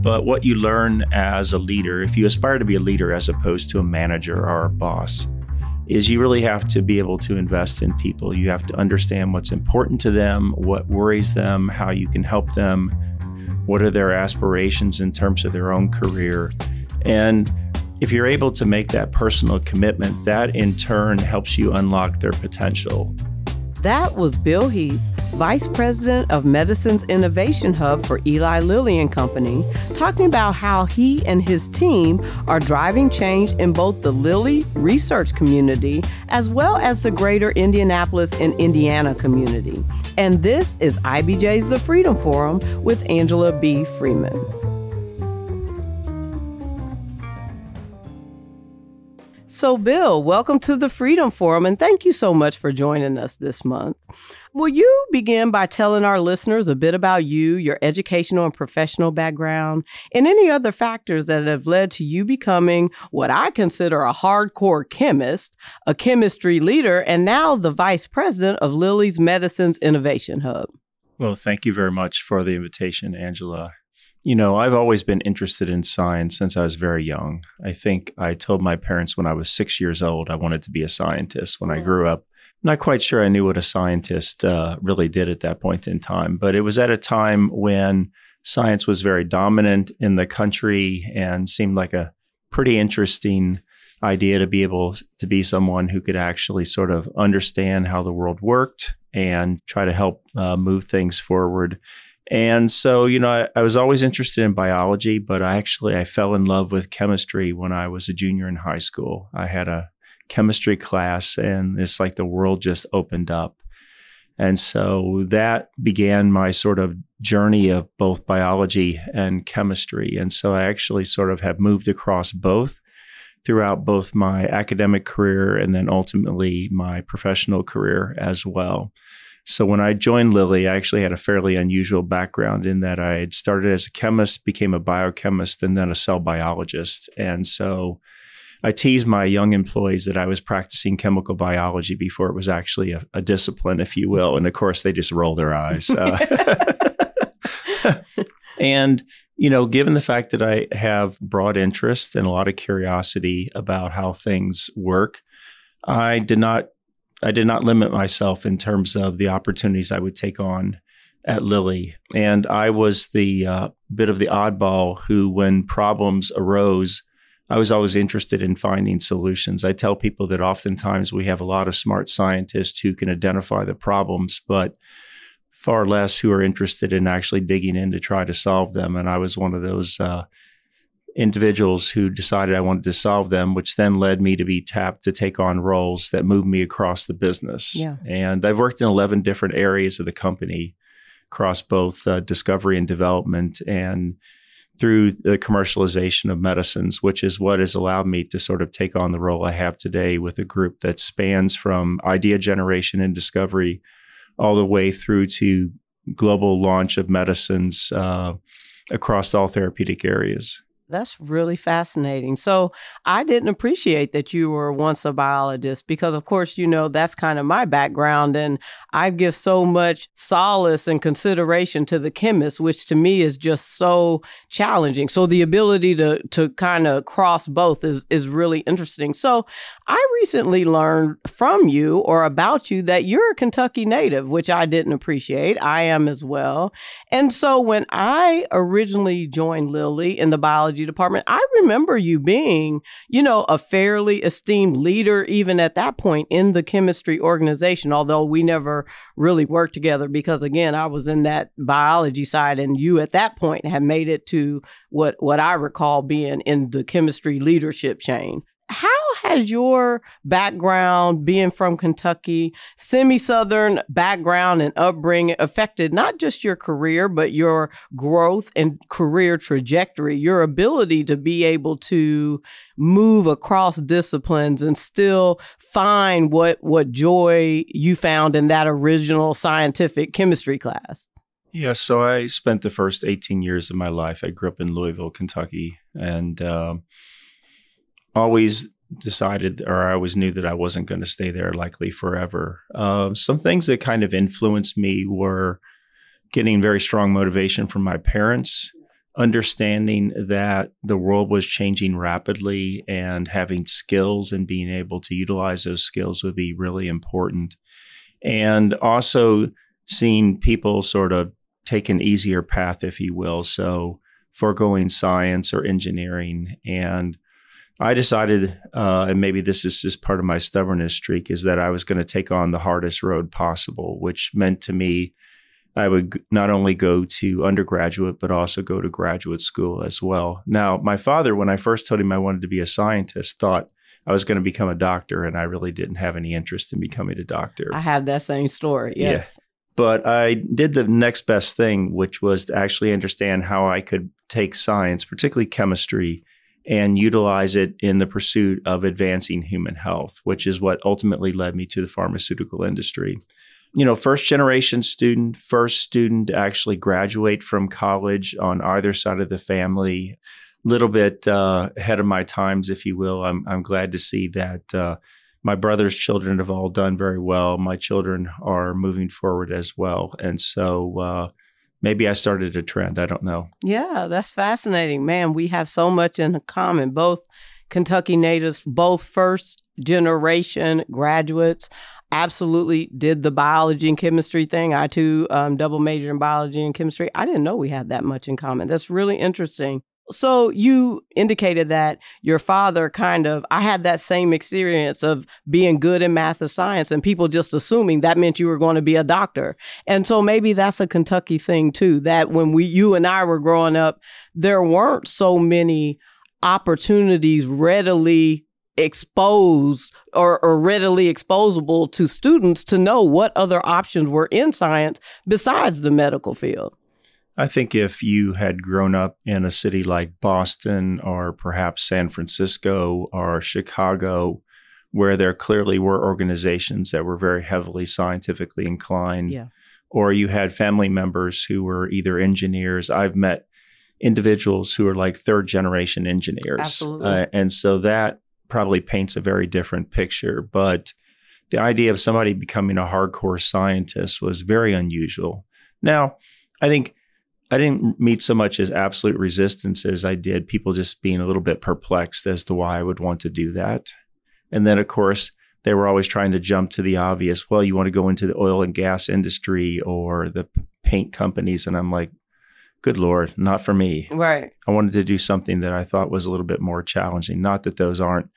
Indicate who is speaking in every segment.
Speaker 1: But what you learn as a leader, if you aspire to be a leader as opposed to a manager or a boss, is you really have to be able to invest in people. You have to understand what's important to them, what worries them, how you can help them, what are their aspirations in terms of their own career. And if you're able to make that personal commitment, that in turn helps you unlock their potential.
Speaker 2: That was Bill Heath, Vice President of Medicine's Innovation Hub for Eli Lilly and Company, talking about how he and his team are driving change in both the Lilly research community as well as the greater Indianapolis and Indiana community. And this is IBJ's The Freedom Forum with Angela B. Freeman. So, Bill, welcome to the Freedom Forum, and thank you so much for joining us this month. Will you begin by telling our listeners a bit about you, your educational and professional background, and any other factors that have led to you becoming what I consider a hardcore chemist, a chemistry leader, and now the Vice President of Lilly's Medicine's Innovation Hub?
Speaker 1: Well, thank you very much for the invitation, Angela. You know, I've always been interested in science since I was very young. I think I told my parents when I was 6 years old I wanted to be a scientist when I grew up. Not quite sure I knew what a scientist really did at that point in time, but it was at a time when science was very dominant in the country and seemed like a pretty interesting idea to be able to be someone who could actually sort of understand how the world worked and try to help move things forward. And so, you know, I was always interested in biology, but I fell in love with chemistry when I was a junior in high school. I had a chemistry class and it's like the world just opened up. And so that began my sort of journey of both biology and chemistry. And so I actually sort of have moved across both throughout both my academic career and then ultimately my professional career as well. So when I joined Lilly, I actually had a fairly unusual background in that I had started as a chemist, became a biochemist, and then a cell biologist. And so I tease my young employees that I was practicing chemical biology before it was actually a discipline, if you will. And of course, they just roll their eyes. And, you know, given the fact that I have broad interest and a lot of curiosity about how things work, I did not limit myself in terms of the opportunities I would take on at Lilly. And I was the bit of the oddball who, when problems arose, I was always interested in finding solutions. I tell people that oftentimes we have a lot of smart scientists who can identify the problems, but far less who are interested in actually digging in to try to solve them. And I was one of those individuals who decided I wanted to solve them, which then led me to be tapped to take on roles that moved me across the business. Yeah. And I've worked in 11 different areas of the company across both discovery and development and through the commercialization of medicines, which is what has allowed me to sort of take on the role I have today with a group that spans from idea generation and discovery all the way through to global launch of medicines across all therapeutic areas.
Speaker 2: That's really fascinating. So I didn't appreciate that you were once a biologist because, of course, you know, that's kind of my background. And I give so much solace and consideration to the chemist, which to me is just so challenging. So the ability to kind of cross both is really interesting. So I recently learned from you or about you that you're a Kentucky native, which I didn't appreciate. I am as well. And so when I originally joined Lilly in the biology department, I remember you being, you know, a fairly esteemed leader even at that point in the chemistry organization, although we never really worked together because, again, I was in that biology side and you at that point had made it to what I recall being in the chemistry leadership chain. How has your background, being from Kentucky, semi-Southern background and upbringing affected not just your career, but your growth and career trajectory, your ability to be able to move across disciplines and still find what joy you found in that original scientific chemistry class?
Speaker 1: Yeah, so I spent the first 18 years of my life. I grew up in Louisville, Kentucky, and always decided, or I always knew that I wasn't going to stay there likely forever. Some things that kind of influenced me were getting very strong motivation from my parents understanding that the world was changing rapidly and having skills and being able to utilize those skills would be really important. And also seeing people sort of take an easier path, if you will. So foregoing science or engineering. And I decided, and maybe this is just part of my stubbornness streak, is that I was going to take on the hardest road possible, which meant to me I would not only go to undergraduate, but also go to graduate school as well. Now, my father, when I first told him I wanted to be a scientist, thought I was going to become a doctor, and I really didn't have any interest in becoming a doctor.
Speaker 2: I have that same story, yes.
Speaker 1: Yeah. But I did the next best thing, which was to actually understand how I could take science, particularly chemistry, and utilize it in the pursuit of advancing human health, which is what ultimately led me to the pharmaceutical industry. First generation student, first student to actually graduate from college on either side of the family, little bit ahead of my times, if you will. I'm glad to see that my brother's children have all done very well. My children are moving forward as well. And so maybe I started a trend. I don't know.
Speaker 2: Yeah, that's fascinating. Man, we have so much in common, both Kentucky natives, both first generation graduates. Absolutely did the biology and chemistry thing. I too double majored in biology and chemistry. I didn't know we had that much in common. That's really interesting. So you indicated that your father I had that same experience of being good in math and science and people just assuming that meant you were going to be a doctor. And so maybe that's a Kentucky thing too, that when you and I were growing up, there weren't so many opportunities readily exposed or readily exposable to students to know what other options were in science besides the medical field.
Speaker 1: I think if you had grown up in a city like Boston or perhaps San Francisco or Chicago, where there clearly were organizations that were very heavily scientifically inclined, or you had family members who were either engineers. I've met individuals who are like third generation engineers.
Speaker 2: Absolutely.
Speaker 1: And so that probably paints a very different picture. But the idea of somebody becoming a hardcore scientist was very unusual. Now, I think I didn't meet so much as absolute resistance as I did people just being a little bit perplexed as to why I would want to do that. And then, of course, they were always trying to jump to the obvious. Well, you want to go into the oil and gas industry or the paint companies. And I'm like, good Lord, not for me.
Speaker 2: Right.
Speaker 1: I wanted to do something that I thought was a little bit more challenging. Not that those aren't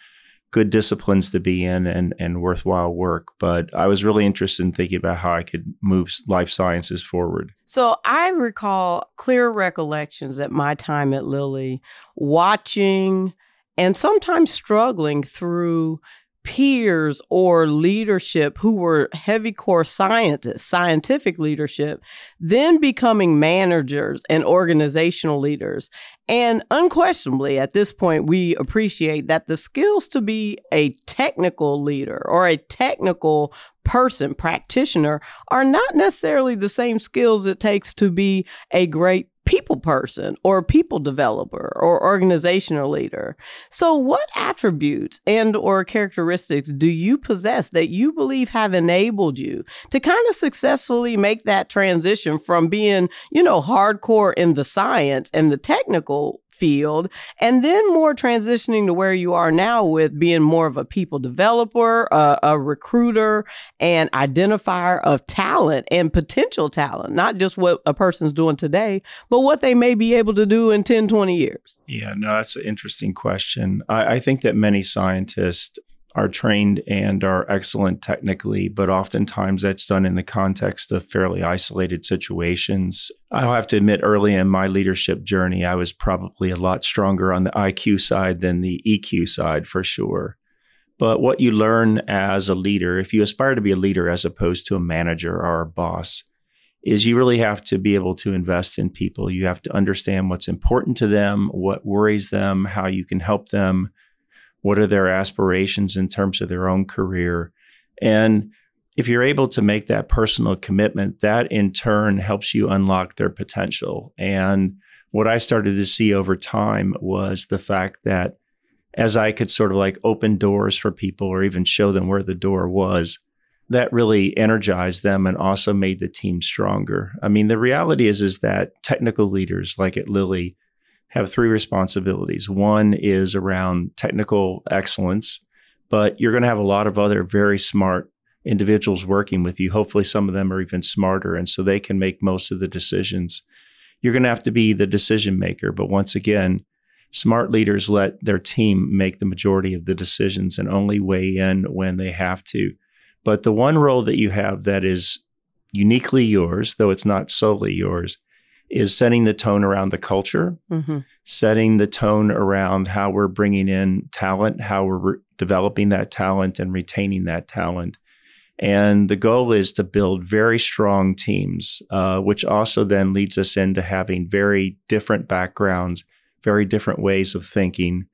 Speaker 1: good disciplines to be in and worthwhile work, but I was really interested in thinking about how I could move life sciences forward.
Speaker 2: So I recall clear recollections at my time at Lilly, watching and sometimes struggling through peers or leadership who were heavy core scientists, scientific leadership, then becoming managers and organizational leaders. And unquestionably, at this point, we appreciate that the skills to be a technical leader or a technical person, practitioner, are not necessarily the same skills it takes to be a great people person or people developer or organizational leader. So what attributes and or characteristics do you possess that you believe have enabled you to kind of successfully make that transition from being, hardcore in the science and the technical field, and then more transitioning to where you are now with being more of a people developer, a recruiter, and identifier of talent and potential talent, not just what a person's doing today, but what they may be able to do in 10, 20 years?
Speaker 1: Yeah, no, that's an interesting question. I think that many scientists are trained and are excellent technically, but oftentimes that's done in the context of fairly isolated situations. I'll have to admit, early in my leadership journey, I was probably a lot stronger on the IQ side than the EQ side, for sure. But what you learn as a leader, if you aspire to be a leader as opposed to a manager or a boss, is you really have to be able to invest in people. You have to understand what's important to them, what worries them, how you can help them, what are their aspirations in terms of their own career. And if you're able to make that personal commitment, that in turn helps you unlock their potential. And what I started to see over time was the fact that as I could sort of like open doors for people or even show them where the door was, that really energized them and also made the team stronger. I mean, the reality is that technical leaders like at Lilly have three responsibilities. One is around technical excellence, but you're going to have a lot of other very smart individuals working with you. Hopefully some of them are even smarter, and so they can make most of the decisions. You're going to have to be the decision maker, but once again, smart leaders let their team make the majority of the decisions and only weigh in when they have to. But the one role that you have that is uniquely yours, though it's not solely yours, is setting the tone around the culture, setting the tone around how we're bringing in talent, how we're developing that talent and retaining that talent. And the goal is to build very strong teams, which also then leads us into having very different backgrounds, very different ways of thinking.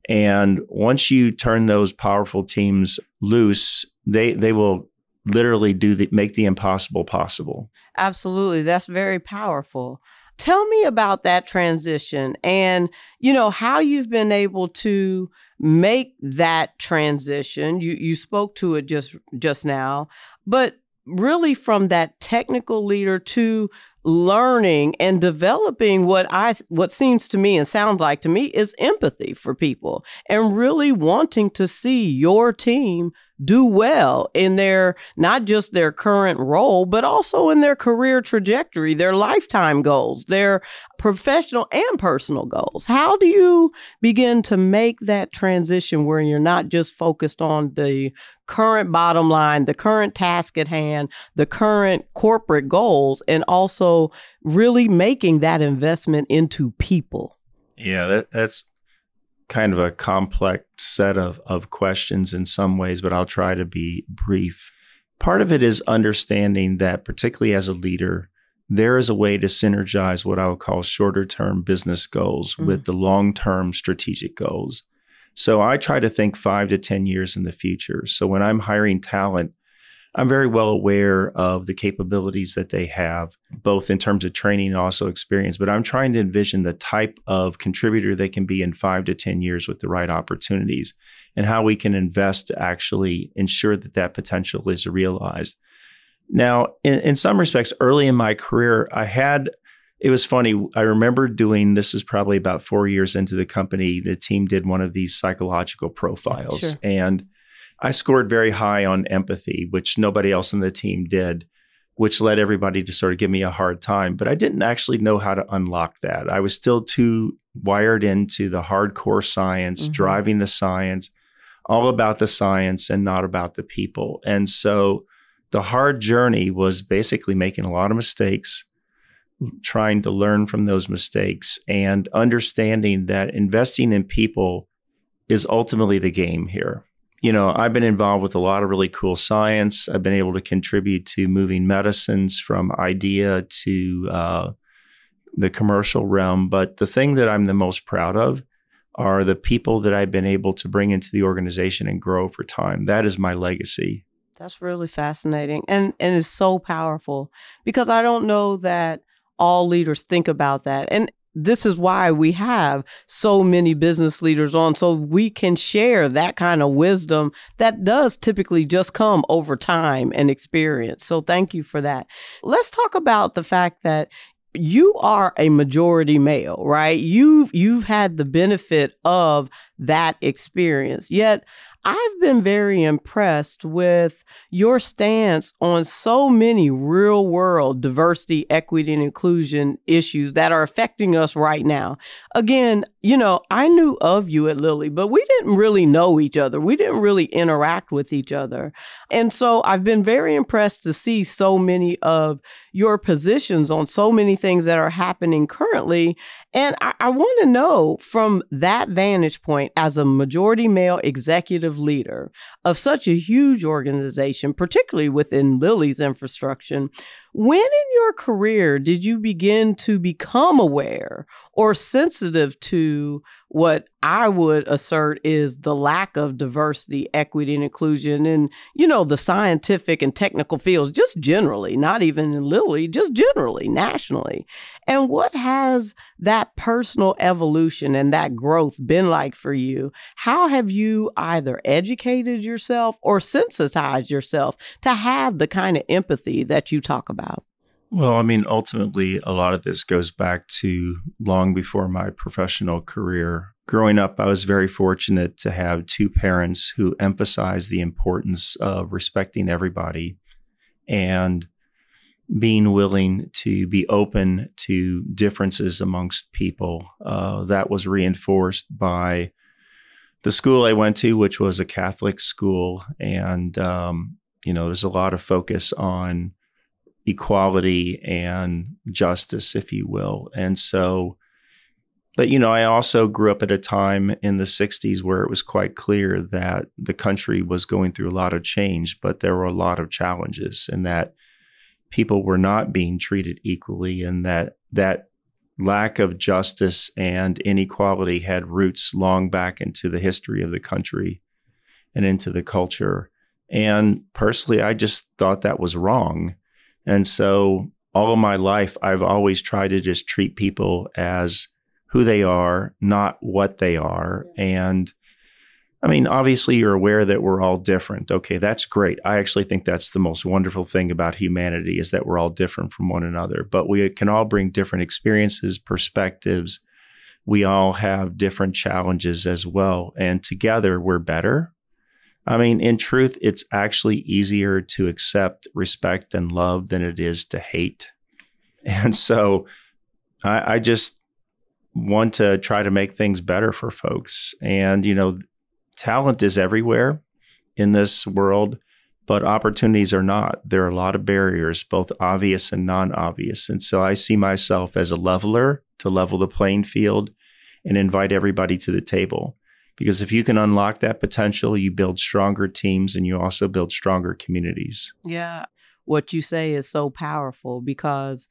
Speaker 1: And once you turn those powerful teams loose, they will literally make the impossible possible.
Speaker 2: Absolutely. That's very powerful. Tell me about that transition and, you know, how you've been able to make that transition. You spoke to it just now, but really from that technical leader to learning and developing what seems to me and sounds like to me is empathy for people and really wanting to see your team do well in their, not just their current role, but also in their career trajectory, their lifetime goals, their professional and personal goals. How do you begin to make that transition where you're not just focused on the current bottom line, the current task at hand, the current corporate goals, and also really making that investment into people?
Speaker 1: Yeah, that's kind of a complex set of questions in some ways, but I'll try to be brief. Part of it is understanding that, particularly as a leader, there is a way to synergize what I would call shorter-term business goals with the long-term strategic goals. So I try to think 5 to 10 years in the future. So when I'm hiring talent, I'm very well aware of the capabilities that they have, both in terms of training and also experience. But I'm trying to envision the type of contributor they can be in 5 to 10 years with the right opportunities and how we can invest to actually ensure that that potential is realized. Now, in some respects, early in my career, it was funny. I remember this is probably about 4 years into the company, the team did one of these psychological profiles.
Speaker 2: Sure.
Speaker 1: And I scored very high on empathy, which nobody else in the team did, which led everybody to sort of give me a hard time. But I didn't actually know how to unlock that. I was still too wired into the hardcore science, driving the science, all about the science and not about the people. And so the hard journey was basically making a lot of mistakes, trying to learn from those mistakes, and understanding that investing in people is ultimately the game here. You know, I've been involved with a lot of really cool science. I've been able to contribute to moving medicines from idea to the commercial realm. But the thing that I'm the most proud of are the people that I've been able to bring into the organization and grow over time. That is my legacy.
Speaker 2: That's really fascinating and it's so powerful because I don't know that all leaders think about that. And this is why we have so many business leaders on, so we can share that kind of wisdom that does typically just come over time and experience. So thank you for that. Let's talk about the fact that you are a majority male, right? You've had the benefit of that experience. Yet I've been very impressed with your stance on so many real world diversity, equity, and inclusion issues that are affecting us right now. Again, you know, I knew of you at Lilly, but we didn't really know each other. We didn't really interact with each other. And so I've been very impressed to see so many of your positions on so many things that are happening currently. And I want to know from that vantage point as a majority male executive leader of such a huge organization, particularly within Lilly's infrastructure, when in your career did you begin to become aware or sensitive to what I would assert is the lack of diversity, equity, and inclusion in, you know, the scientific and technical fields, just generally, not even in Lilly, just generally, nationally? And what has that personal evolution and that growth been like for you? How have you either educated yourself or sensitized yourself to have the kind of empathy that you talk about?
Speaker 1: Well, I mean, ultimately, a lot of this goes back to long before my professional career. Growing up, I was very fortunate to have two parents who emphasized the importance of respecting everybody and being willing to be open to differences amongst people. That was reinforced by the school I went to, which was a Catholic school. And, there's a lot of focus on equality and justice, if you will. And so, but, I also grew up at a time in the 60s where it was quite clear that the country was going through a lot of change, but there were a lot of challenges and that people were not being treated equally, and that lack of justice and inequality had roots long back into the history of the country and into the culture. And personally, I just thought that was wrong. And so all of my life, I've always tried to just treat people as who they are, not what they are. And I mean, obviously, you're aware that we're all different. Okay, that's great. I actually think that's the most wonderful thing about humanity is that we're all different from one another, but we can all bring different experiences, perspectives. We all have different challenges as well. And together, we're better. I mean, in truth, it's actually easier to accept, respect, and love than it is to hate. And so I just want to try to make things better for folks. And, talent is everywhere in this world, but opportunities are not. There are a lot of barriers, both obvious and non-obvious. And so I see myself as a leveler to level the playing field and invite everybody to the table. Because if you can unlock that potential, you build stronger teams and you also build stronger communities.
Speaker 2: Yeah. What you say is so powerful because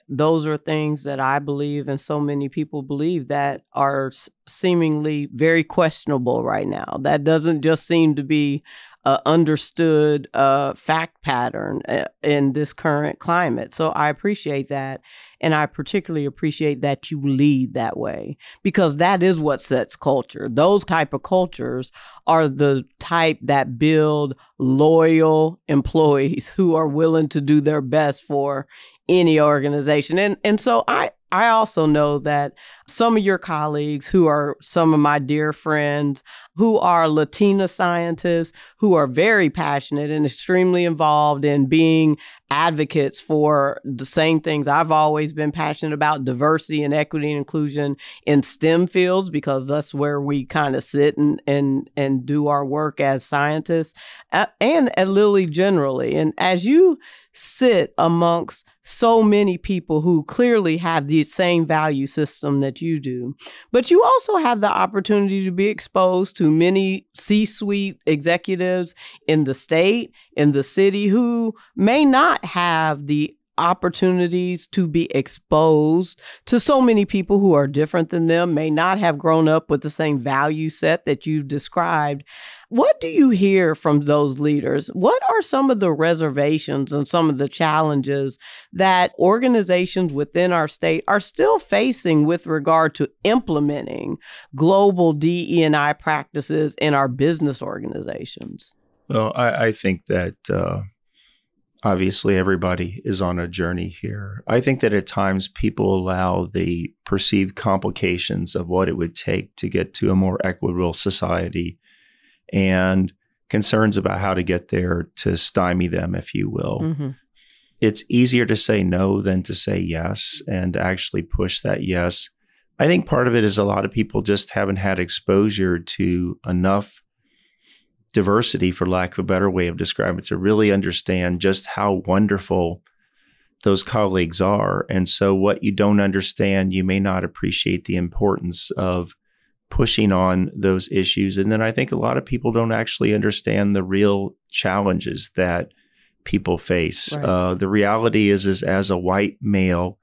Speaker 2: those are things that I believe and so many people believe that are seemingly very questionable right now. That doesn't just seem to be an understood fact pattern in this current climate. So I appreciate that. And I particularly appreciate that you lead that way because that is what sets culture. Those type of cultures are the type that build loyal employees who are willing to do their best for any organization. And so I also know that some of your colleagues who are some of my dear friends who are Latina scientists who are very passionate and extremely involved in being advocates for the same things I've always been passionate about, diversity and equity and inclusion in STEM fields, because that's where we kind of sit and do our work as scientists and at Lilly generally. And as you sit amongst so many people who clearly have the same value system that you do, but you also have the opportunity to be exposed to many C-suite executives in the state, in the city, who may not have the opportunities to be exposed to so many people who are different than them, may not have grown up with the same value set that you've described. What do you hear from those leaders? What are some of the reservations and some of the challenges that organizations within our state are still facing with regard to implementing global DE&I practices in our business organizations?
Speaker 1: Well, I think that obviously everybody is on a journey here. I think that at times people allow the perceived complications of what it would take to get to a more equitable society and concerns about how to get there to stymie them, if you will. Mm-hmm. It's easier to say no than to say yes and actually push that yes. I think part of it is a lot of people just haven't had exposure to enough diversity, for lack of a better way of describing it, to really understand just how wonderful those colleagues are. And so what you don't understand, you may not appreciate the importance of pushing on those issues. And then I think a lot of people don't actually understand the real challenges that people face. Right. The reality is as a white male,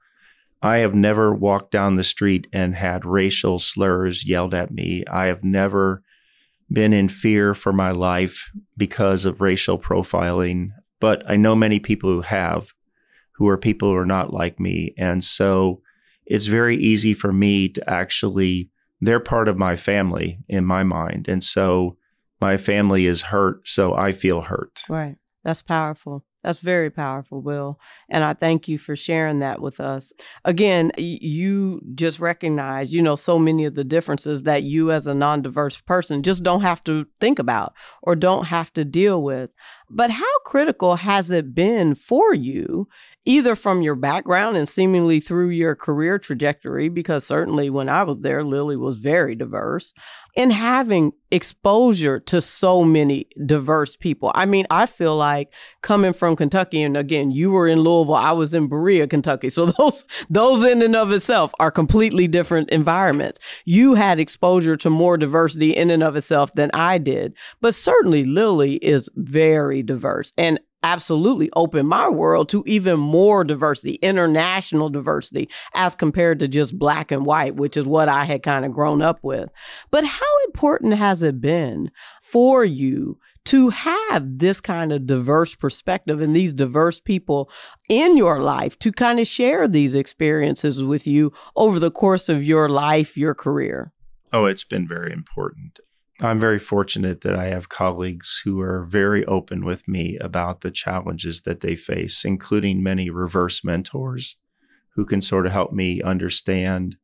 Speaker 1: I have never walked down the street and had racial slurs yelled at me. I have never been in fear for my life because of racial profiling, but I know many people who have, who are people who are not like me. And so it's very easy for me to actually, they're part of my family in my mind. And so my family is hurt, so I feel hurt.
Speaker 2: Right. That's powerful. That's very powerful, Will. And I thank you for sharing that with us. Again, you just recognize, so many of the differences that you as a non-diverse person just don't have to think about or don't have to deal with. But how critical has it been for you, either from your background and seemingly through your career trajectory, because certainly when I was there, Lilly was very diverse, in having exposure to so many diverse people? I mean, I feel like coming from Kentucky, and again, you were in Louisville, I was in Berea, Kentucky. So those in and of itself are completely different environments. You had exposure to more diversity in and of itself than I did. But certainly Lilly is very diverse and absolutely opened my world to even more diversity, international diversity, as compared to just black and white, which is what I had kind of grown up with. But how important has it been for you to have this kind of diverse perspective and these diverse people in your life to kind of share these experiences with you over the course of your life, your career?
Speaker 1: Oh, it's been very important. I'm very fortunate that I have colleagues who are very open with me about the challenges that they face, including many reverse mentors who can sort of help me understand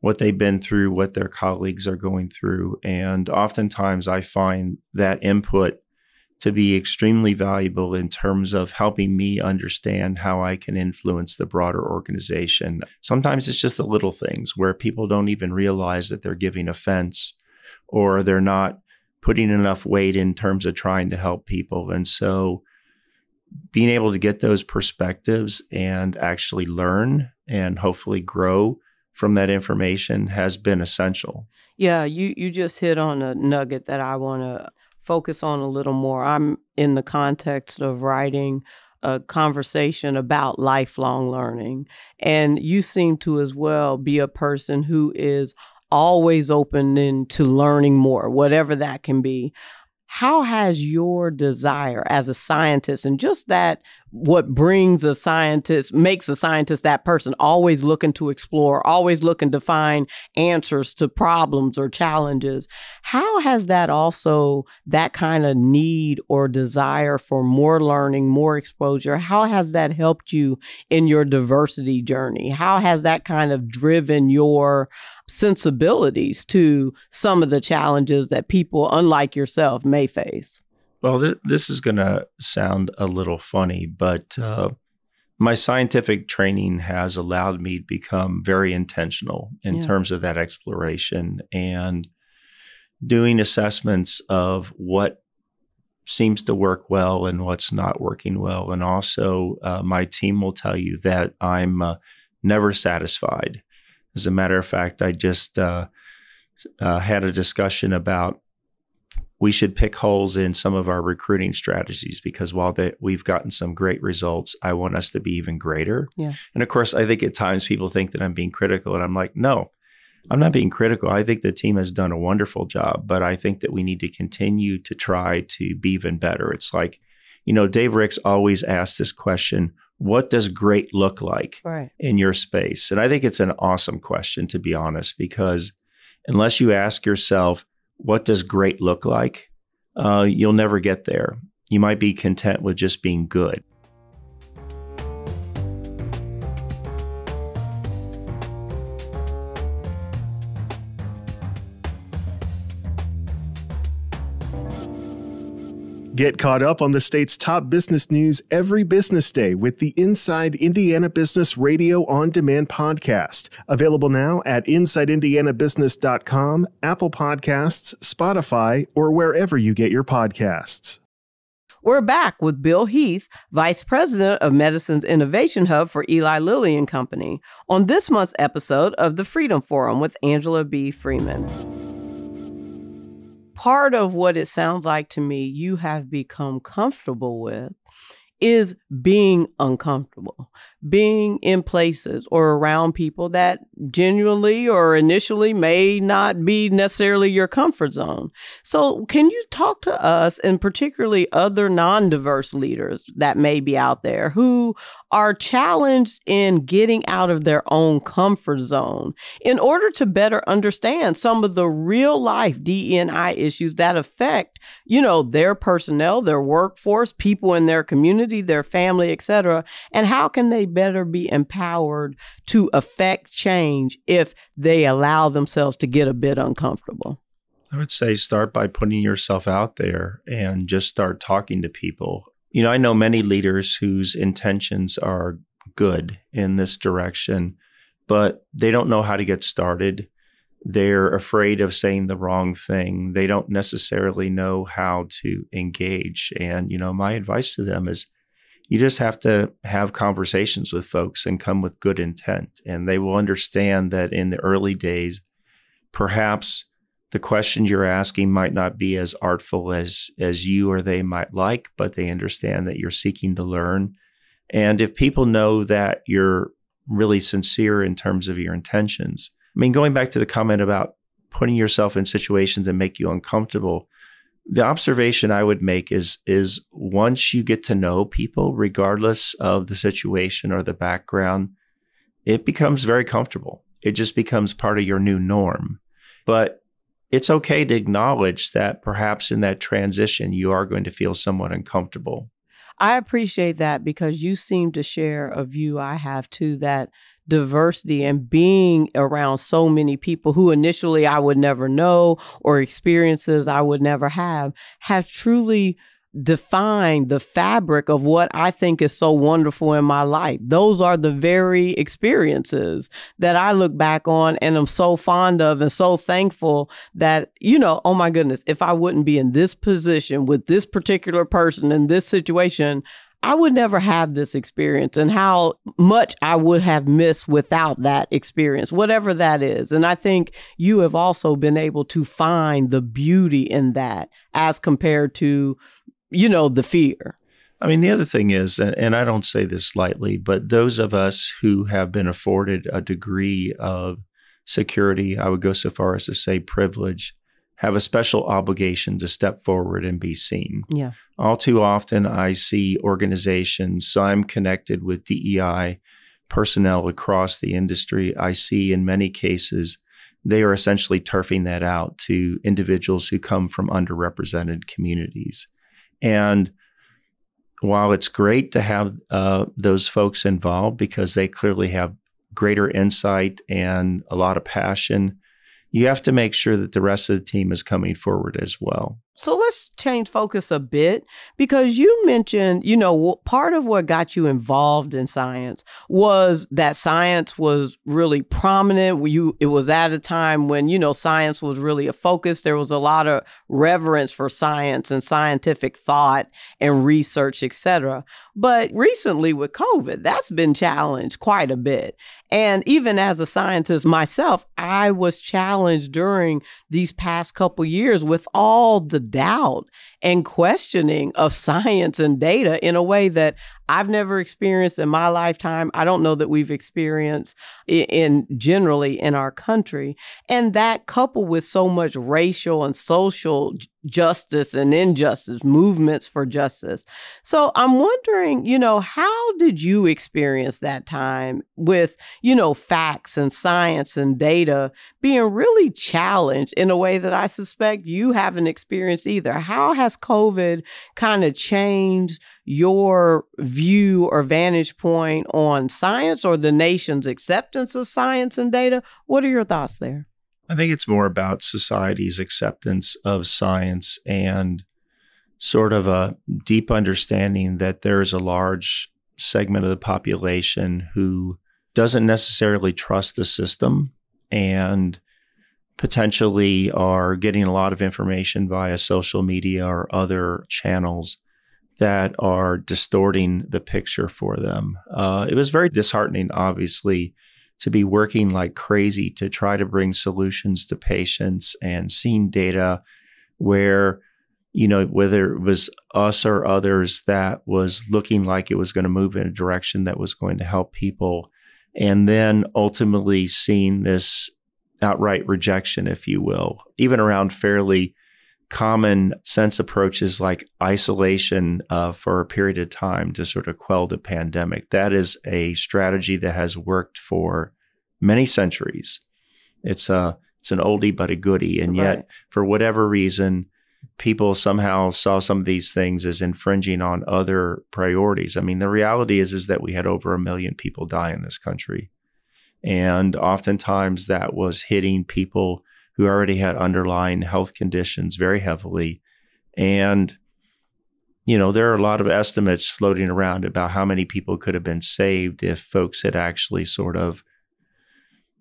Speaker 1: what they've been through, what their colleagues are going through. And oftentimes I find that input to be extremely valuable in terms of helping me understand how I can influence the broader organization. Sometimes it's just the little things where people don't even realize that they're giving offense, or they're not putting enough weight in terms of trying to help people. And so being able to get those perspectives and actually learn and hopefully grow from that information has been essential.
Speaker 2: Yeah, you just hit on a nugget that I want to focus on a little more. I'm in the context of writing a conversation about lifelong learning. And you seem to as well be a person who is always open to learning more, whatever that can be. How has your desire as a scientist, and just that what brings a scientist, makes a scientist that person, always looking to explore, always looking to find answers to problems or challenges, how has that also, that kind of need or desire for more learning, more exposure, how has that helped you in your diversity journey? How has that kind of driven your sensibilities to some of the challenges that people, unlike yourself, may face?
Speaker 1: Well, this is going to sound a little funny, but my scientific training has allowed me to become very intentional in terms of that exploration and doing assessments of what seems to work well and what's not working well. And also, my team will tell you that I'm never satisfied. As a matter of fact, I just had a discussion about we should pick holes in some of our recruiting strategies, because while we've gotten some great results, I want us to be even greater. Yeah. And of course, I think at times people think that I'm being critical, and I'm like, no, I'm not being critical. I think the team has done a wonderful job, but I think that we need to continue to try to be even better. It's like, Dave Ricks always asks this question, what does great look like in your space? And I think it's an awesome question, to be honest, because unless you ask yourself, what does great look like? You'll never get there. You might be content with just being good.
Speaker 3: Get caught up on the state's top business news every business day with the Inside Indiana Business Radio On Demand podcast. Available now at InsideIndianaBusiness.com, Apple Podcasts, Spotify, or wherever you get your podcasts.
Speaker 2: We're back with Bill Heath, Vice President of Medicine's Innovation Hub for Eli Lilly and Company, on this month's episode of the Freedom Forum with Angela B. Freeman. Part of what it sounds like to me you have become comfortable with is being uncomfortable, being in places or around people that genuinely or initially may not be necessarily your comfort zone. So can you talk to us, and particularly other non-diverse leaders that may be out there who are challenged in getting out of their own comfort zone in order to better understand some of the real life DE&I issues that affect, their personnel, their workforce, people in their community, community, their family, etc.? And how can they better be empowered to affect change if they allow themselves to get a bit uncomfortable?
Speaker 1: I would say start by putting yourself out there and just start talking to people. I know many leaders whose intentions are good in this direction, but they don't know how to get started. They're afraid of saying the wrong thing. They don't necessarily know how to engage. And, my advice to them is you just have to have conversations with folks and come with good intent. And they will understand that in the early days, perhaps the question you're asking might not be as artful as you or they might like, but they understand that you're seeking to learn. And if people know that you're really sincere in terms of your intentions, going back to the comment about putting yourself in situations that make you uncomfortable, the observation I would make is once you get to know people, regardless of the situation or the background, it becomes very comfortable. It just becomes part of your new norm. But it's okay to acknowledge that perhaps in that transition, you are going to feel somewhat uncomfortable.
Speaker 2: I appreciate that because you seem to share a view I have too, that diversity and being around so many people who initially I would never know or experiences I would never have truly defined the fabric of what I think is so wonderful in my life. Those are the very experiences that I look back on and am so fond of and so thankful that, oh my goodness, if I wouldn't be in this position with this particular person in this situation, I would never have this experience, and how much I would have missed without that experience, whatever that is. And I think you have also been able to find the beauty in that as compared to, the fear.
Speaker 1: The other thing is, and I don't say this lightly, but those of us who have been afforded a degree of security, I would go so far as to say privilege, have a special obligation to step forward and be seen.
Speaker 2: Yeah.
Speaker 1: All too often, I see organizations, so I'm connected with DEI personnel across the industry. I see in many cases, they are essentially turfing that out to individuals who come from underrepresented communities. And while it's great to have those folks involved because they clearly have greater insight and a lot of passion, you have to make sure that the rest of the team is coming forward as well.
Speaker 2: So let's change focus a bit, because you mentioned, part of what got you involved in science was that science was really prominent. It was at a time when, science was really a focus. There was a lot of reverence for science and scientific thought and research, et cetera. But recently with COVID, that's been challenged quite a bit. And even as a scientist myself, I was challenged during these past couple years with all the doubt and questioning of science and data in a way that I've never experienced in my lifetime. I don't know that we've experienced in generally in our country. And that coupled with so much racial and social justice and injustice, movements for justice. So I'm wondering, how did you experience that time with, facts and science and data being really challenged in a way that I suspect you haven't experienced either? How has COVID kind of changed your view or vantage point on science or the nation's acceptance of science and data? What are your thoughts there?
Speaker 1: I think it's more about society's acceptance of science and sort of a deep understanding that there is a large segment of the population who doesn't necessarily trust the system and potentially are getting a lot of information via social media or other channels that are distorting the picture for them. It was very disheartening, obviously, to be working like crazy to try to bring solutions to patients and seeing data where, whether it was us or others that was looking like it was going to move in a direction that was going to help people. And then ultimately seeing this outright rejection, if you will, even around fairly common sense approaches like isolation for a period of time to sort of quell the pandemic. That is a strategy that has worked for many centuries. It's an oldie but a goodie. And yet, for whatever reason, people somehow saw some of these things as infringing on other priorities. I mean, the reality is that we had over 1 million people die in this country. And oftentimes that was hitting people who already had underlying health conditions very heavily. And, there are a lot of estimates floating around about how many people could have been saved if folks had actually sort of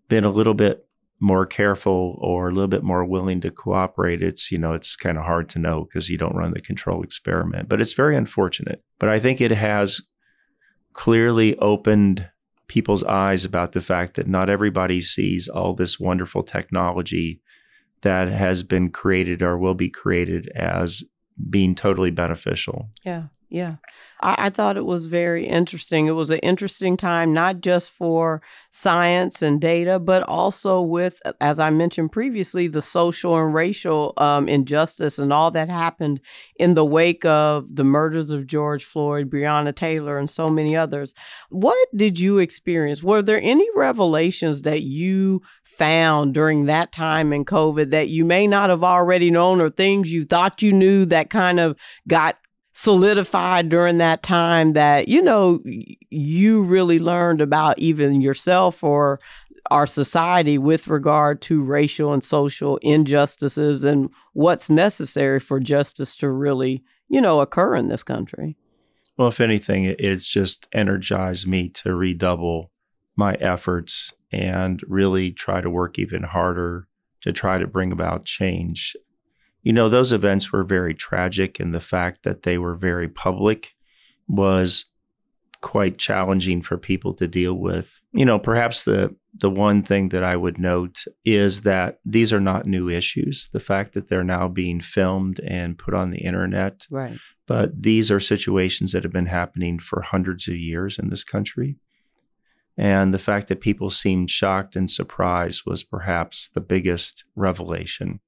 Speaker 1: been a little bit more careful or a little bit more willing to cooperate. It's kind of hard to know because you don't run the control experiment, but it's very unfortunate. But I think it has clearly opened people's eyes about the fact that not everybody sees all this wonderful technology that has been created or will be created as being totally beneficial.
Speaker 2: Yeah. Yeah. I thought it was very interesting. It was an interesting time, not just for science and data, but also with, as I mentioned previously, the social and racial injustice and all that happened in the wake of the murders of George Floyd, Breonna Taylor, and so many others. What did you experience? Were there any revelations that you found during that time in COVID that you may not have already known, or things you thought you knew that kind of got solidified during that time that, you really learned about even yourself or our society with regard to racial and social injustices and what's necessary for justice to really, occur in this country?
Speaker 1: Well, if anything, it's just energized me to redouble my efforts and really try to work even harder to try to bring about change. Those events were very tragic, and the fact that they were very public was quite challenging for people to deal with. Perhaps the one thing that I would note is that these are not new issues. The fact that they're now being filmed and put on the internet.
Speaker 2: Right.
Speaker 1: But these are situations that have been happening for hundreds of years in this country. And the fact that people seemed shocked and surprised was perhaps the biggest revelation.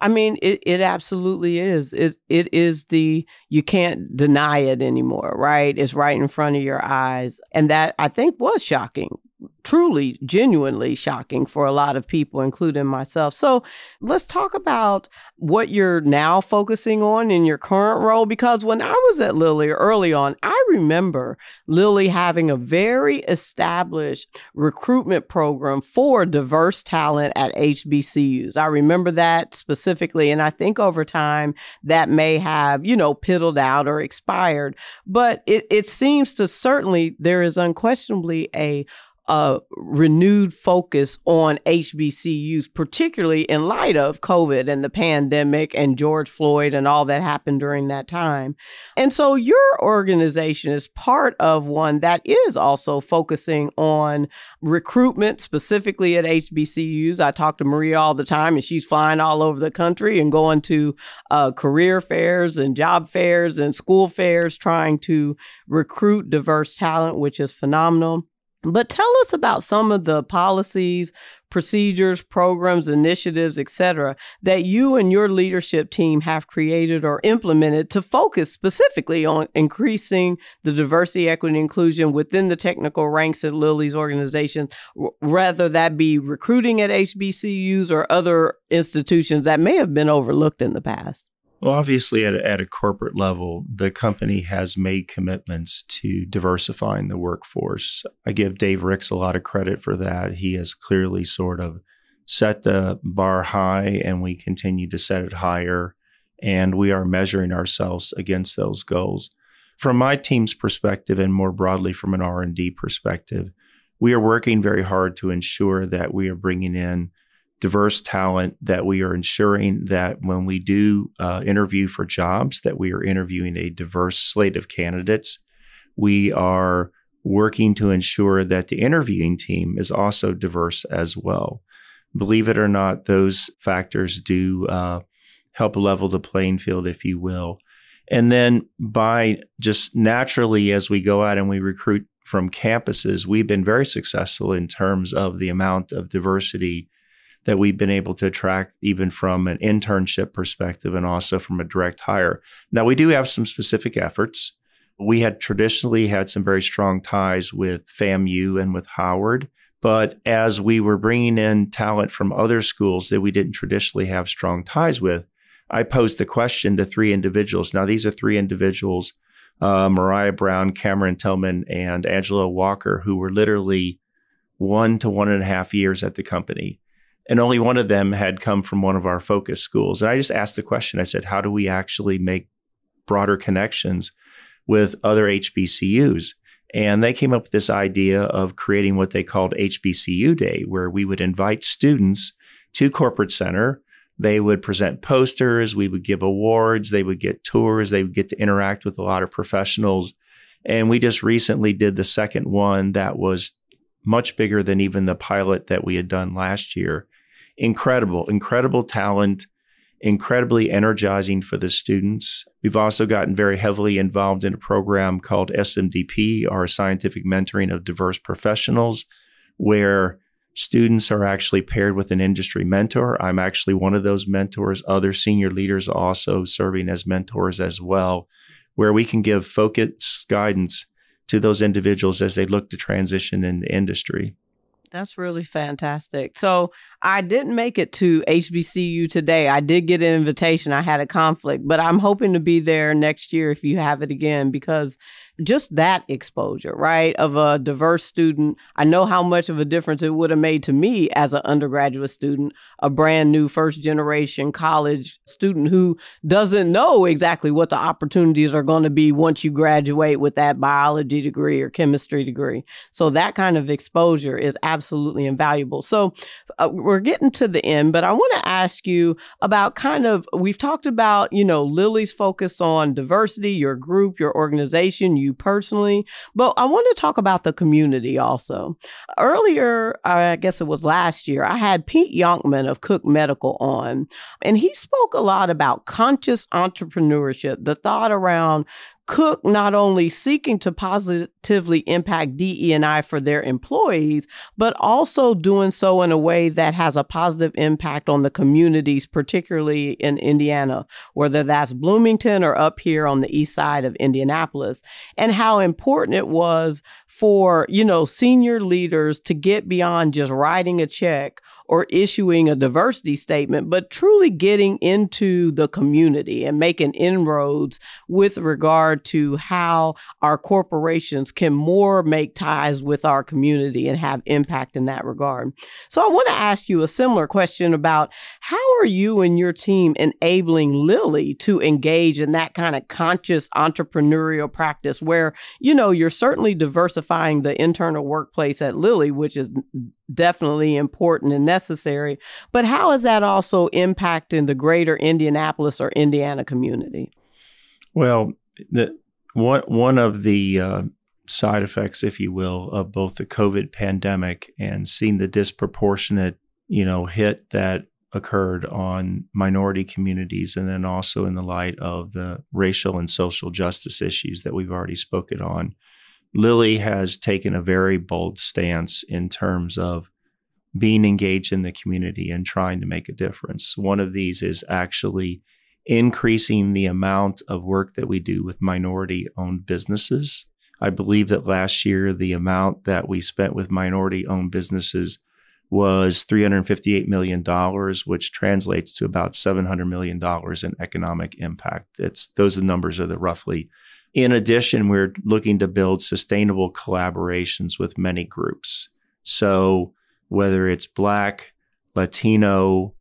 Speaker 2: I mean, it absolutely is. It is you can't deny it anymore, right? It's right in front of your eyes. And that, I think, was shocking, truly, genuinely shocking for a lot of people, including myself. So let's talk about what you're now focusing on in your current role, because when I was at Lilly early on, I remember Lilly having a very established recruitment program for diverse talent at HBCUs. I remember that specifically. And I think over time that may have, piddled out or expired. But it seems to certainly, there is unquestionably a renewed focus on HBCUs, particularly in light of COVID and the pandemic and George Floyd and all that happened during that time. And so your organization is part of one that is also focusing on recruitment, specifically at HBCUs. I talk to Maria all the time, and she's flying all over the country and going to career fairs and job fairs and school fairs trying to recruit diverse talent, which is phenomenal. But tell us about some of the policies, procedures, programs, initiatives, et cetera, that you and your leadership team have created or implemented to focus specifically on increasing the diversity, equity, and inclusion within the technical ranks at Lilly's organization, whether that be recruiting at HBCUs or other institutions that may have been overlooked in the past.
Speaker 1: Well, obviously, at a corporate level, the company has made commitments to diversifying the workforce. I give Dave Ricks a lot of credit for that. He has clearly sort of set the bar high, and we continue to set it higher, and we are measuring ourselves against those goals. From my team's perspective, and more broadly from an R&D perspective, we are working very hard to ensure that we are bringing in diverse talent, that we are ensuring that when we do interview for jobs, that we are interviewing a diverse slate of candidates. We are working to ensure that the interviewing team is also diverse as well. Believe it or not, those factors do help level the playing field, if you will. And then by just naturally, as we go out and we recruit from campuses, we've been very successful in terms of the amount of diversity that we've been able to attract, even from an internship perspective and also from a direct hire. Now, we do have some specific efforts. We had traditionally had some very strong ties with FAMU and with Howard, but as we were bringing in talent from other schools that we didn't traditionally have strong ties with, I posed the question to 3 individuals. Now, these are 3 individuals, Mariah Brown, Cameron Tillman, and Angela Walker, who were literally 1 to 1.5 years at the company. And only one of them had come from one of our focus schools. And I just asked the question, I said, how do we actually make broader connections with other HBCUs? And they came up with this idea of creating what they called HBCU Day, where we would invite students to Corporate Center. They would present posters, we would give awards, they would get tours, they would get to interact with a lot of professionals. And we just recently did the second one that was much bigger than even the pilot that we had done last year. Incredible talent, incredibly energizing for the students. We've also gotten very heavily involved in a program called SMDP, our Scientific Mentoring of Diverse Professionals, where students are actually paired with an industry mentor. I'm actually one of those mentors. Other senior leaders also serving as mentors as well, where we can give focused guidance to those individuals as they look to transition into industry.
Speaker 2: That's really fantastic. So I didn't make it to HBCU today. I did get an invitation. I had a conflict, but I'm hoping to be there next year if you have it again, because just that exposure, right, of a diverse student. I know how much of a difference it would have made to me as an undergraduate student, a brand new first generation college student who doesn't know exactly what the opportunities are going to be once you graduate with that biology degree or chemistry degree. So that kind of exposure is absolutely invaluable. So we're getting to the end, but I want to ask you about we've talked about, Lilly's focus on diversity, your group, your organization, you personally, but I want to talk about the community also. Earlier, I guess it was last year, I had Pete Yonkman of Cook Medical on, and he spoke a lot about conscious entrepreneurship, the thought around Cook not only seeking to positively impact DE&I for their employees, but also doing so in a way that has a positive impact on the communities, particularly in Indiana, whether that's Bloomington or up here on the east side of Indianapolis, and how important it was for, senior leaders to get beyond just writing a check or issuing a diversity statement, but truly getting into the community and making inroads with regard to how our corporations can more make ties with our community and have impact in that regard. So I want to ask you a similar question about how are you and your team enabling Lilly to engage in that kind of conscious entrepreneurial practice where, you're certainly diversifying the internal workplace at Lilly, which is definitely important and necessary. But how is that also impacting the greater Indianapolis or Indiana community?
Speaker 1: Well, one of the side effects, if you will, of both the COVID pandemic and seeing the disproportionate, hit that occurred on minority communities, and then also in the light of the racial and social justice issues that we've already spoken on, Lilly has taken a very bold stance in terms of being engaged in the community and trying to make a difference. One of these is actually increasing the amount of work that we do with minority-owned businesses. I believe that last year, the amount that we spent with minority-owned businesses was $358 million, which translates to about $700 million in economic impact. Those numbers are the roughly. In addition, we're looking to build sustainable collaborations with many groups. So whether it's Black, Latino,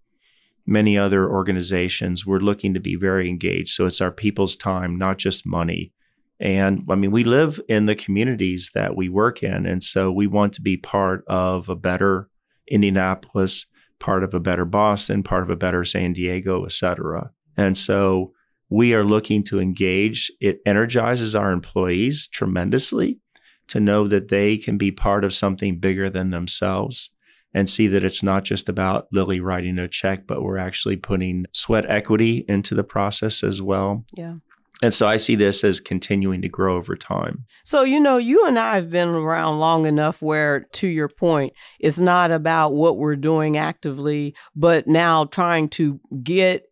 Speaker 1: many other organizations, we're looking to be very engaged. So it's our people's time, not just money. And we live in the communities that we work in. And so we want to be part of a better Indianapolis, part of a better Boston, part of a better San Diego, et cetera. And so we are looking to engage. It energizes our employees tremendously to know that they can be part of something bigger than themselves and see that it's not just about Lilly writing a check, but we're actually putting sweat equity into the process as well.
Speaker 2: Yeah.
Speaker 1: And so I see this as continuing to grow over time.
Speaker 2: So, you and I have been around long enough where, to your point, it's not about what we're doing actively, but now trying to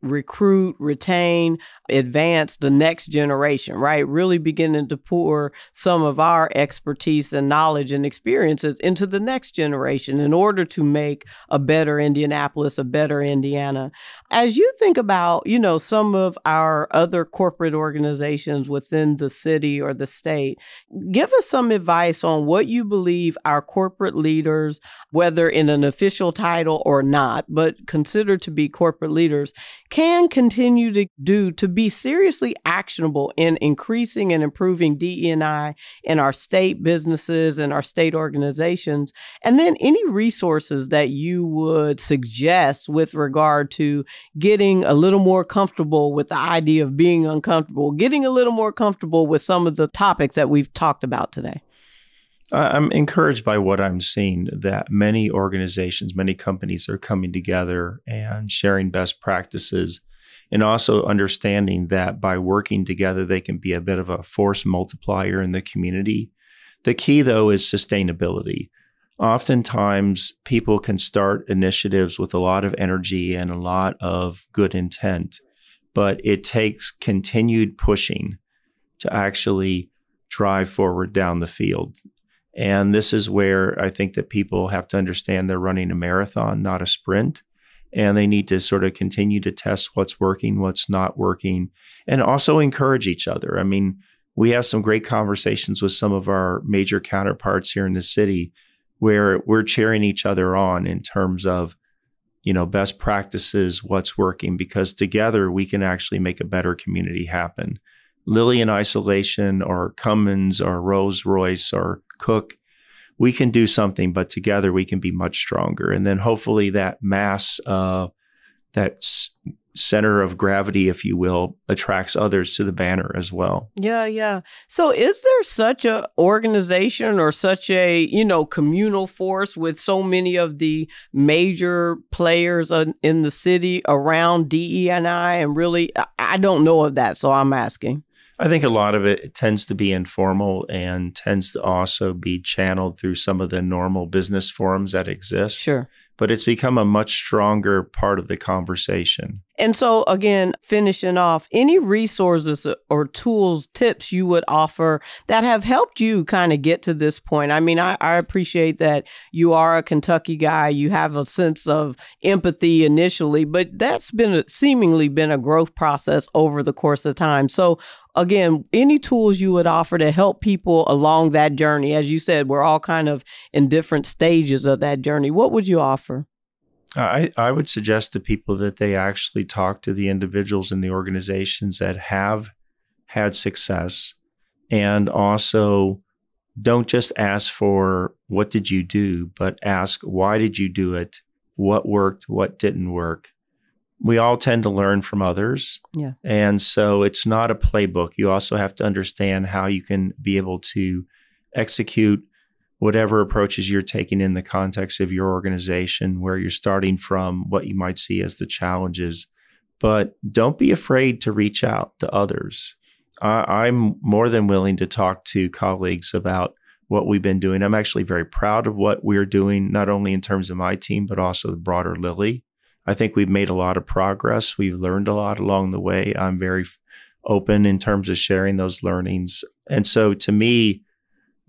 Speaker 2: recruit, retain, advance the next generation, right? Really beginning to pour some of our expertise and knowledge and experiences into the next generation in order to make a better Indianapolis, a better Indiana. As you think about, some of our other corporate organizations within the city or the state, give us some advice on what you believe our corporate leaders, whether in an official title or not, but considered to be corporate leaders, can continue to do to be seriously actionable in increasing and improving DE&I in our state businesses and our state organizations. And then any resources that you would suggest with regard to getting a little more comfortable with the idea of being uncomfortable, getting a little more comfortable with some of the topics that we've talked about today.
Speaker 1: I'm encouraged by what I'm seeing, that many organizations, many companies are coming together and sharing best practices, and also understanding that by working together, they can be a bit of a force multiplier in the community. The key, though, is sustainability. Oftentimes, people can start initiatives with a lot of energy and a lot of good intent, but it takes continued pushing to actually drive forward down the field. And this is where I think that people have to understand they're running a marathon, not a sprint. And they need to sort of continue to test what's working, what's not working, and also encourage each other. I mean, we have some great conversations with some of our major counterparts here in the city where we're cheering each other on in terms of, best practices, what's working, because together we can actually make a better community happen. Lilly in isolation or Cummins or Rolls-Royce or Cook, we can do something, but together we can be much stronger. And then hopefully that mass, center of gravity, if you will, attracts others to the banner as well.
Speaker 2: Yeah. So is there such a organization or such a, communal force with so many of the major players in the city around DE&I? And really, I don't know of that, so I'm asking.
Speaker 1: I think a lot of it tends to be informal and tends to also be channeled through some of the normal business forums that exist.
Speaker 2: Sure.
Speaker 1: But it's become a much stronger part of the conversation.
Speaker 2: And so, again, finishing off, any resources or tools, tips you would offer that have helped you kind of get to this point? I mean, I appreciate that you are a Kentucky guy. You have a sense of empathy initially, but that's seemingly been a growth process over the course of time. So, again, any tools you would offer to help people along that journey? As you said, we're all kind of in different stages of that journey. What would you offer?
Speaker 1: I would suggest to people that they actually talk to the individuals in the organizations that have had success, and also don't just ask for what did you do, but ask why did you do it, what worked, what didn't work. We all tend to learn from others.
Speaker 2: Yeah.
Speaker 1: And so it's not a playbook. You also have to understand how you can be able to execute whatever approaches you're taking in the context of your organization, where you're starting from, what you might see as the challenges. But don't be afraid to reach out to others. I'm more than willing to talk to colleagues about what we've been doing. I'm actually very proud of what we're doing, not only in terms of my team, but also the broader Lilly. I think we've made a lot of progress. We've learned a lot along the way. I'm very open in terms of sharing those learnings. And so to me,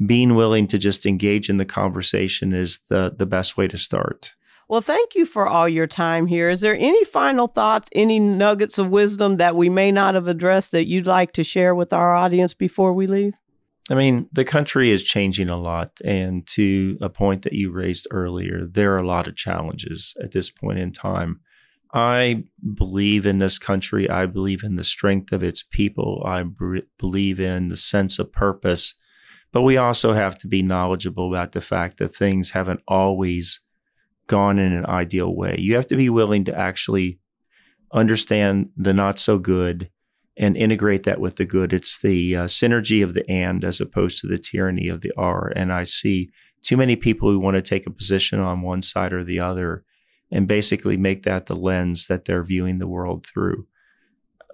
Speaker 1: being willing to just engage in the conversation is the best way to start.
Speaker 2: Well, thank you for all your time here. Is there any final thoughts, any nuggets of wisdom that we may not have addressed that you'd like to share with our audience before we leave?
Speaker 1: I mean, the country is changing a lot. And to a point that you raised earlier, there are a lot of challenges at this point in time. I believe in this country. I believe in the strength of its people. I believe in the sense of purpose. But we also have to be knowledgeable about the fact that things haven't always gone in an ideal way. You have to be willing to actually understand the not so good and integrate that with the good. It's the synergy of the and as opposed to the tyranny of the are. And I see too many people who want to take a position on one side or the other and basically make that the lens that they're viewing the world through.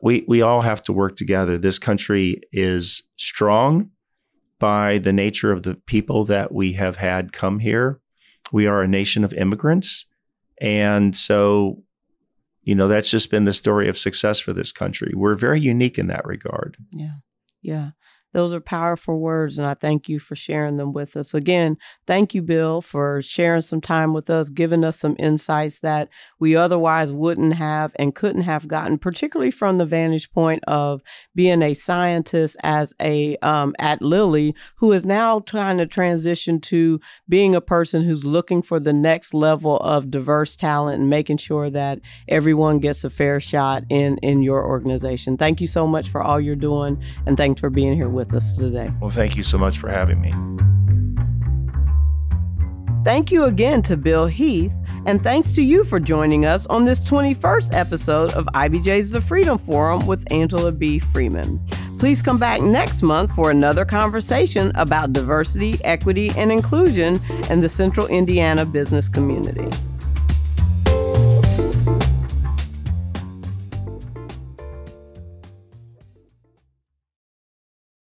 Speaker 1: we all have to work together. This country is strong by the nature of the people that we have had come here. We are a nation of immigrants. And so, that's just been the story of success for this country. We're very unique in that regard.
Speaker 2: Yeah. Yeah. Those are powerful words, and I thank you for sharing them with us. Again, thank you, Bill, for sharing some time with us, giving us some insights that we otherwise wouldn't have and couldn't have gotten, particularly from the vantage point of being a scientist as at Lilly, who is now trying to transition to being a person who's looking for the next level of diverse talent and making sure that everyone gets a fair shot in your organization. Thank you so much for all you're doing, and thanks for being here with us today.
Speaker 1: Well, thank you so much for having me.
Speaker 2: Thank you again to Bill Heath, and thanks to you for joining us on this 21st episode of IBJ's The Freedom Forum with Angela B. Freeman. Please come back next month for another conversation about diversity, equity, and inclusion in the Central Indiana business community.